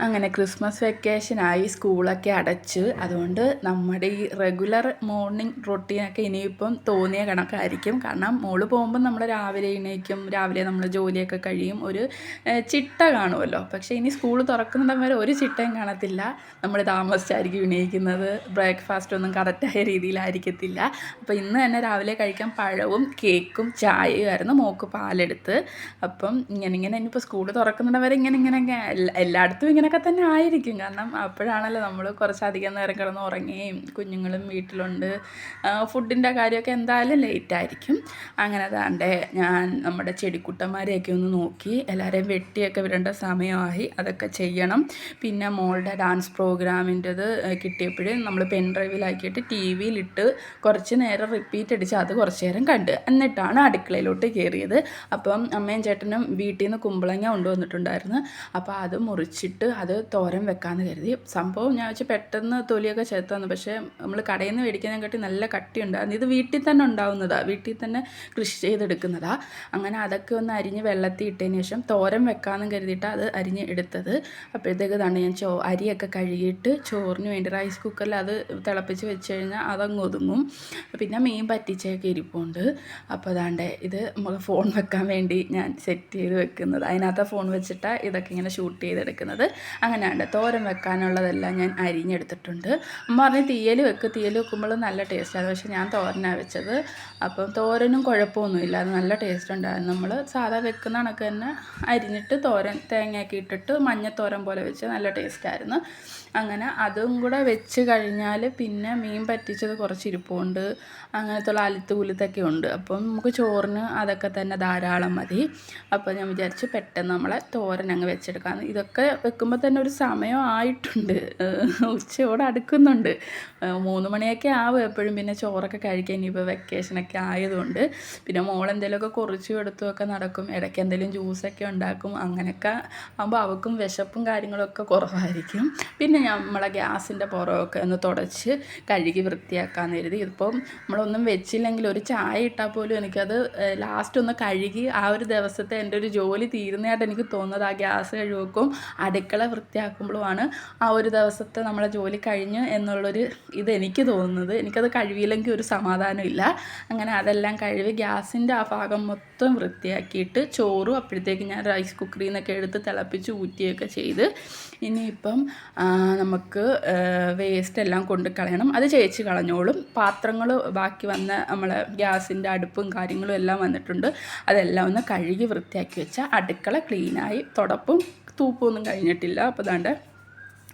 അങ്ങനെ ക്രിസ്മസ് വെക്കേഷനായി, സ്കൂളൊക്കെ അടച്ച്. അതുകൊണ്ട് നമ്മുടെ ഈ റെഗുലർ മോർണിംഗ് റൊട്ടീനൊക്കെ ഇനിയിപ്പം തോന്നിയ കണക്കായിരിക്കും. കാരണം മോള് പോകുമ്പം നമ്മൾ രാവിലെ എണീക്കും, രാവിലെ നമ്മൾ ജോലിയൊക്കെ കഴിയും, ഒരു ചിട്ട കാണുമല്ലോ. പക്ഷേ ഇനി സ്കൂൾ തുറക്കുന്നിടം വരെ ഒരു ചിട്ടയും കാണത്തില്ല. നമ്മൾ താമസിച്ചായിരിക്കും എണീക്കുന്നത്, ബ്രേക്ക്ഫാസ്റ്റ് ഒന്നും കറക്റ്റായ രീതിയിലായിരിക്കത്തില്ല. അപ്പോൾ ഇന്ന് തന്നെ രാവിലെ കഴിക്കാൻ പഴവും കേക്കും ചായയുമായിരുന്നു, മോൾക്ക് പാലെടുത്ത്. അപ്പം ഇങ്ങനെ ഇനിയിപ്പോൾ സ്കൂൾ തുറക്കുന്നിടം വരെ ഇങ്ങനെയൊക്കെ എല്ലായിടത്തും ഇങ്ങനെയൊക്കെ തന്നെ ആയിരിക്കും. കാരണം അപ്പോഴാണല്ലോ നമ്മൾ കുറച്ചധികം നേരം കിടന്ന് ഉറങ്ങുകയും കുഞ്ഞുങ്ങളും വീട്ടിലുണ്ട്. ഫുഡിൻ്റെ കാര്യമൊക്കെ എന്തായാലും ലേറ്റായിരിക്കും. അങ്ങനെ താണ്ടേ ഞാൻ നമ്മുടെ ചെടിക്കുട്ടന്മാരെയൊക്കെ ഒന്ന് നോക്കി, എല്ലാവരെയും വെട്ടിയൊക്കെ വിടേണ്ട സമയമായി, അതൊക്കെ ചെയ്യണം. പിന്നെ മോളുടെ ഡാൻസ് പ്രോഗ്രാമിൻ്റെത് കിട്ടിയപ്പോഴും നമ്മൾ പെൻ ഡ്രൈവിലാക്കിയിട്ട് ടി വിയിലിട്ട് കുറച്ച് നേരം റിപ്പീറ്റ് അടിച്ച് അത് കുറച്ച് നേരം കണ്ട്, എന്നിട്ടാണ് അടുക്കളയിലോട്ട് കയറിയത്. അപ്പം അമ്മയും ചേട്ടനും വീട്ടിൽ നിന്ന് കുമ്പളങ്ങ കൊണ്ടുവന്നിട്ടുണ്ടായിരുന്നു. അപ്പോൾ അത് മുറിച്ചിട്ട് അത് തോരൻ വെക്കാമെന്ന് കരുതി. സംഭവം ഞാൻ വെച്ച് പെട്ടെന്ന് തൊലിയൊക്കെ ചേർത്ത് തന്നു. പക്ഷേ നമ്മൾ കടയിൽ നിന്ന് മേടിക്കുന്നതിനെക്കാട്ടി നല്ല കട്ടിയുണ്ടായിരുന്നു. ഇത് വീട്ടിൽ തന്നെ ഉണ്ടാവുന്നതാണ്, വീട്ടിൽ തന്നെ കൃഷി ചെയ്തെടുക്കുന്നതാണ്. അങ്ങനെ അതൊക്കെ ഒന്ന് അരിഞ്ഞ് വെള്ളത്തിൽ ഇട്ടതിന് ശേഷം തോരൻ വെക്കാമെന്ന് കരുതിയിട്ടാണ് അത് അരിഞ്ഞ് എടുത്തത്. അപ്പോഴത്തേക്ക് തന്നെ ഞാൻ അരിയൊക്കെ കഴുകിയിട്ട് ചോറിന് വേണ്ടി റൈസ് കുക്കറിൽ അത് തിളപ്പിച്ച് വെച്ച് കഴിഞ്ഞാൽ അതങ്ങ് ഒതുങ്ങും. പിന്നെ മീൻ പറ്റിച്ചൊക്കെ ഇരിപ്പുണ്ട്. അപ്പോൾ അതാണ്ട് ഇത് നമുക്ക് ഫോൺ വെക്കാൻ വേണ്ടി ഞാൻ സെറ്റ് ചെയ്ത് വെക്കുന്നത്. അതിനകത്ത് ഫോൺ വെച്ചിട്ടാണ് ഇതൊക്കെ ഇങ്ങനെ ഷൂട്ട് ചെയ്തെടുക്കുന്നത്. അങ്ങനെയാണ് തോരൻ വെക്കാനുള്ളതെല്ലാം ഞാൻ അരിഞ്ഞെടുത്തിട്ടുണ്ട്. അമ്മ പറഞ്ഞ് തീയൽ വെക്കുമ്പോൾ നല്ല ടേസ്റ്റാണ്. പക്ഷേ ഞാൻ തോരനാണ് വെച്ചത്. അപ്പം തോരനും കുഴപ്പമൊന്നുമില്ല, അത് നല്ല ടേസ്റ്റ് ഉണ്ടായിരുന്നു. നമ്മൾ സാധാ വെക്കുന്ന കണക്ക് തന്നെ അരിഞ്ഞിട്ട് തോരൻ തേങ്ങയൊക്കെ ഇട്ടിട്ട് മഞ്ഞത്തോരൻ പോലെ വെച്ച് നല്ല ടേസ്റ്റായിരുന്നു. അങ്ങനെ അതും കൂടെ വെച്ച് കഴിഞ്ഞാൽ പിന്നെ മീൻ പറ്റിച്ചത് കുറച്ച് ഇരിപ്പുണ്ട്, അങ്ങനത്തുള്ള അലുത്ത് കുലുത്തൊക്കെ ഉണ്ട്. അപ്പം നമുക്ക് ചോറിന് അതൊക്കെ തന്നെ ധാരാളം മതി. അപ്പോൾ ഞാൻ വിചാരിച്ചു പെട്ടെന്ന് നമ്മളെ തോരൻ അങ്ങ് വെച്ചെടുക്കാമെന്ന്. ഇതൊക്കെ വെക്കുമ്പോൾ തന്നെ ഒരു സമയം ആയിട്ടുണ്ട്, ഉച്ചയോടെ അടുക്കുന്നുണ്ട്. 3 മണിയൊക്കെ ആവും എപ്പോഴും. പിന്നെ ചോറൊക്കെ കഴിക്കാൻ ഇനിയിപ്പോൾ വെക്കേഷനൊക്കെ ആയതുകൊണ്ട് പിന്നെ മോളെന്തെങ്കിലുമൊക്കെ കുറിച്ചും എടുത്തുമൊക്കെ നടക്കും, ഇടയ്ക്ക് എന്തെങ്കിലും ജ്യൂസൊക്കെ ഉണ്ടാക്കും. അങ്ങനെയൊക്കെ ആകുമ്പോൾ അവൾക്കും വിശപ്പും കാര്യങ്ങളൊക്കെ കുറവായിരിക്കും. പിന്നെ നമ്മളെ ഗ്യാസിൻ്റെ പുറമൊക്കെ ഒന്ന് തുടച്ച് കഴുകി വൃത്തിയാക്കാമെന്ന് കരുതി. ഇതിപ്പം നമ്മളൊന്നും വെച്ചില്ലെങ്കിൽ ഒരു ചായ ഇട്ടാൽ പോലും എനിക്കത് ലാസ്റ്റ് ഒന്ന് കഴുകി ആ ഒരു ദിവസത്തെ എൻ്റെ ഒരു ജോലി തീരുന്നതായിട്ട് എനിക്ക് തോന്നുന്നത് ആ ഗ്യാസ് കഴുകും അടുക്കള വൃത്തിയാക്കുമ്പോഴുമാണ് ആ ഒരു ദിവസത്തെ നമ്മളെ ജോലി കഴിഞ്ഞ് എന്നുള്ളൊരു ഇതെനിക്ക് തോന്നുന്നത്. എനിക്കത് കഴുകിയില്ലെങ്കിൽ ഒരു സമാധാനമില്ല. അങ്ങനെ അതെല്ലാം കഴുകി ഗ്യാസിൻ്റെ ആ ഭാഗം മൊത്തം വൃത്തിയാക്കിയിട്ട് ചോറും അപ്പോഴത്തേക്ക് ഞാൻ റൈസ് കുക്കറിൽ നിന്നൊക്കെ എടുത്ത് തിളപ്പിച്ച് ഊറ്റിയൊക്കെ ചെയ്ത്. ഇനിയിപ്പം നമുക്ക് വേസ്റ്റ് എല്ലാം കൊണ്ട് കളയണം. അത് ചേച്ചി കളഞ്ഞോളും. പാത്രങ്ങൾ ബാക്കി വന്ന നമ്മളെ ഗ്യാസിൻ്റെ അടുപ്പും കാര്യങ്ങളും എല്ലാം വന്നിട്ടുണ്ട്. അതെല്ലാം ഒന്ന് കഴുകി വൃത്തിയാക്കി വെച്ചാൽ അടുക്കള ക്ലീനായി. തുടപ്പും തൂപ്പൊന്നും കഴിഞ്ഞിട്ടില്ല. അപ്പോൾ ദാണ്ട്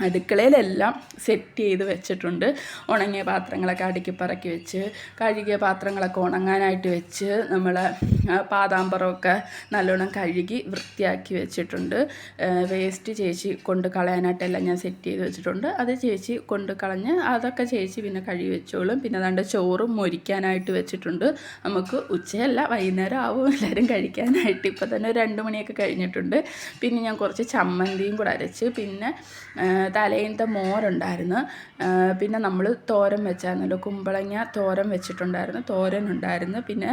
അടുക്കളയിലെല്ലാം സെറ്റ് ചെയ്ത് വെച്ചിട്ടുണ്ട്. ഉണങ്ങിയ പാത്രങ്ങളൊക്കെ അടുക്കി പറക്കി വെച്ച്, കഴുകിയ പാത്രങ്ങളൊക്കെ ഉണങ്ങാനായിട്ട് വെച്ച്, നമ്മൾ പാതാമ്പറമൊക്കെ നല്ലോണം കഴുകി വൃത്തിയാക്കി വെച്ചിട്ടുണ്ട്. വേസ്റ്റ് ചേച്ചി കൊണ്ട് കളയാനായിട്ടെല്ലാം ഞാൻ സെറ്റ് ചെയ്ത് വെച്ചിട്ടുണ്ട്. അത് ചേച്ചി കൊണ്ട് കളഞ്ഞ് അതൊക്കെ ചേച്ചി പിന്നെ കഴുകി വെച്ചോളും. പിന്നെ അതാണ്ട് ചോറും മൊരിക്കാനായിട്ട് വെച്ചിട്ടുണ്ട്. നമുക്ക് ഉച്ചയല്ല വൈകുന്നേരം ആവും എല്ലാവരും കഴിക്കാനായിട്ട്. ഇപ്പോൾ തന്നെ 2 മണിയൊക്കെ കഴിഞ്ഞിട്ടുണ്ട്. പിന്നെ ഞാൻ കുറച്ച് ചമ്മന്തിയും കൂടെ അരച്ച്, പിന്നെ തലേന്നത്തെ മോരുണ്ടായിരുന്നു. പിന്നെ നമ്മൾ തോരൻ വെച്ചായിരുന്നല്ലോ, കുമ്പളങ്ങ തോരൻ വെച്ചിട്ടുണ്ടായിരുന്നു, തോരനുണ്ടായിരുന്നു. പിന്നെ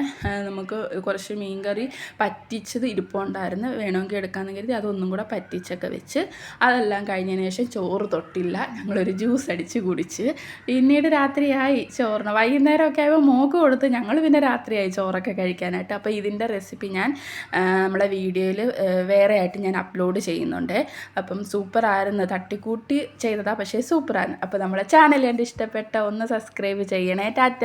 നമുക്ക് കുറച്ച് മീൻകറി പറ്റിച്ചത് ഇരിപ്പുണ്ടായിരുന്നു, വേണമെങ്കിൽ എടുക്കാമെന്ന് കരുതി അതൊന്നും കൂടെ പറ്റിച്ചൊക്കെ വെച്ച്. അതെല്ലാം കഴിഞ്ഞതിന് ശേഷം ചോറ് തൊട്ടില്ല, ഞങ്ങളൊരു ജ്യൂസ് അടിച്ച് കുടിച്ച്. പിന്നീട് രാത്രിയായി ചോറിന്. വൈകുന്നേരമൊക്കെ ആയപ്പോൾ മോക്ക് കൊടുത്ത് ഞങ്ങൾ പിന്നെ രാത്രിയായി ചോറൊക്കെ കഴിക്കാനായിട്ട്. അപ്പോൾ ഇതിൻ്റെ റെസിപ്പി ഞാൻ നമ്മളെ വീഡിയോയിൽ വേറെ ആയിട്ട് ഞാൻ അപ്ലോഡ് ചെയ്യുന്നുണ്ട്. അപ്പം സൂപ്പറായിരുന്നു, തട്ടിക്കൂട്ടി ചെയ്തതാണ്, പക്ഷേ സൂപ്പറാണ്. അപ്പോൾ നമ്മളെ ചാനൽ കണ്ട് ഇഷ്ടപ്പെട്ട ഒന്ന് സബ്സ്ക്രൈബ് ചെയ്യണേ. ടാറ്റ.